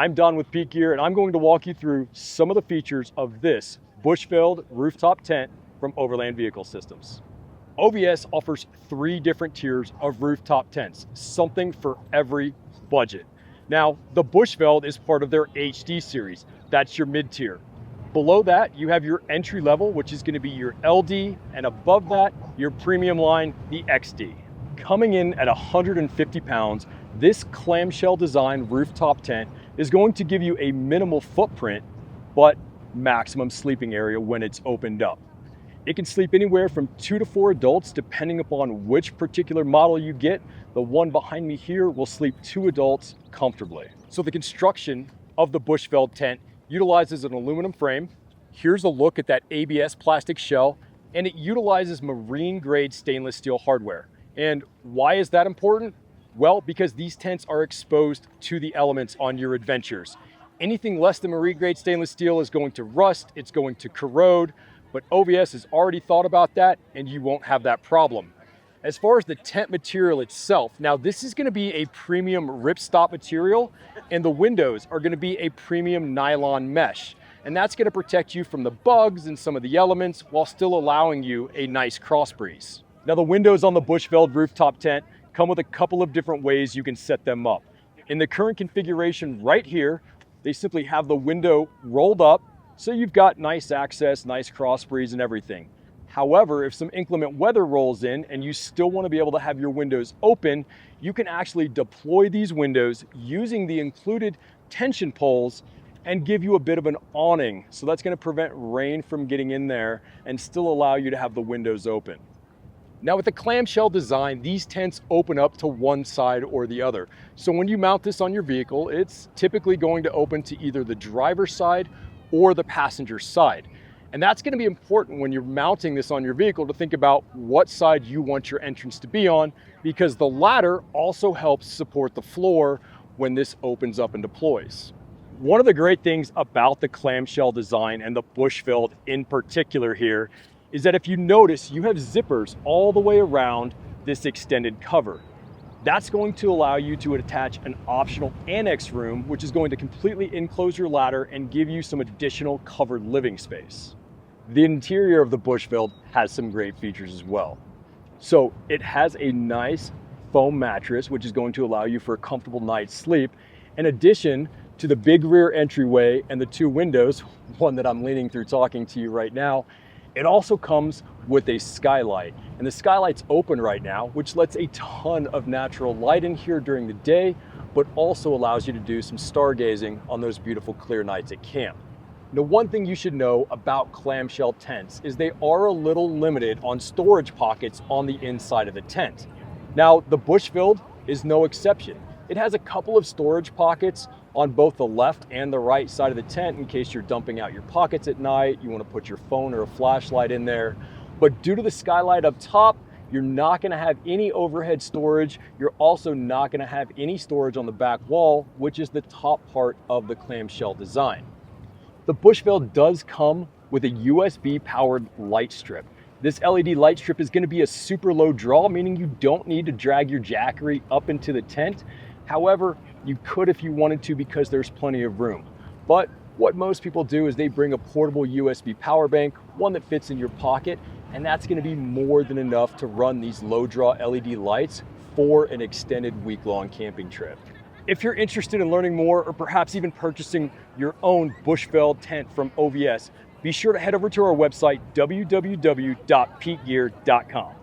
I'm Don with Peak Gear, and I'm going to walk you through some of the features of this Bushveld Rooftop Tent from Overland Vehicle Systems. OVS offers 3 different tiers of rooftop tents, something for every budget. Now, the Bushveld is part of their HD series. That's your mid-tier. Below that, you have your entry level, which is going to be your LD, and above that, your premium line, the XD. Coming in at 150 pounds, this clamshell design rooftop tent is going to give you a minimal footprint, but maximum sleeping area when it's opened up. It can sleep anywhere from 2 to 4 adults, depending upon which particular model you get. The one behind me here will sleep 2 adults comfortably. So the construction of the Bushveld tent utilizes an aluminum frame. Here's a look at that ABS plastic shell, and it utilizes marine grade stainless steel hardware. And why is that important? Well, because these tents are exposed to the elements on your adventures. Anything less than marine grade stainless steel is going to rust, it's going to corrode, but OVS has already thought about that and you won't have that problem. As far as the tent material itself, now this is going to be a premium ripstop material, and the windows are going to be a premium nylon mesh. And that's going to protect you from the bugs and some of the elements while still allowing you a nice cross breeze. Now the windows on the Bushveld rooftop tent come with a couple of different ways you can set them up. In the current configuration right here, they simply have the window rolled up, so you've got nice access, nice cross breeze and everything. However, if some inclement weather rolls in and you still want to be able to have your windows open, you can actually deploy these windows using the included tension poles and give you a bit of an awning. So that's going to prevent rain from getting in there and still allow you to have the windows open. Now with the clamshell design, these tents open up to one side or the other. So when you mount this on your vehicle, it's typically going to open to either the driver's side or the passenger side. And that's going to be important when you're mounting this on your vehicle to think about what side you want your entrance to be on, because the ladder also helps support the floor when this opens up and deploys. One of the great things about the clamshell design, and the Bushveld in particular here, is that if you notice, you have zippers all the way around this extended cover. That's going to allow you to attach an optional annex room, which is going to completely enclose your ladder and give you some additional covered living space. The interior of the Bushveld has some great features as well. So it has a nice foam mattress, which is going to allow you for a comfortable night's sleep. In addition to the big rear entryway and the 2 windows, one that I'm leaning through talking to you right now, it also comes with a skylight, and the skylight's open right now, which lets a ton of natural light in here during the day, but also allows you to do some stargazing on those beautiful clear nights at camp. Now, one thing you should know about clamshell tents is they are a little limited on storage pockets on the inside of the tent. Now, the Bushveld is no exception. It has a couple of storage pockets on both the left and the right side of the tent in case you're dumping out your pockets at night, you want to put your phone or a flashlight in there. But due to the skylight up top, you're not going to have any overhead storage. You're also not going to have any storage on the back wall, which is the top part of the clamshell design. The Bushveld does come with a USB powered light strip. This LED light strip is going to be a super low draw, meaning you don't need to drag your Jackery up into the tent. However, you could if you wanted to, because there's plenty of room. But what most people do is they bring a portable USB power bank, one that fits in your pocket, and that's going to be more than enough to run these low draw LED lights for an extended week-long camping trip. If you're interested in learning more, or perhaps even purchasing your own Bushveld tent from OVS, be sure to head over to our website, www.peakgear.com.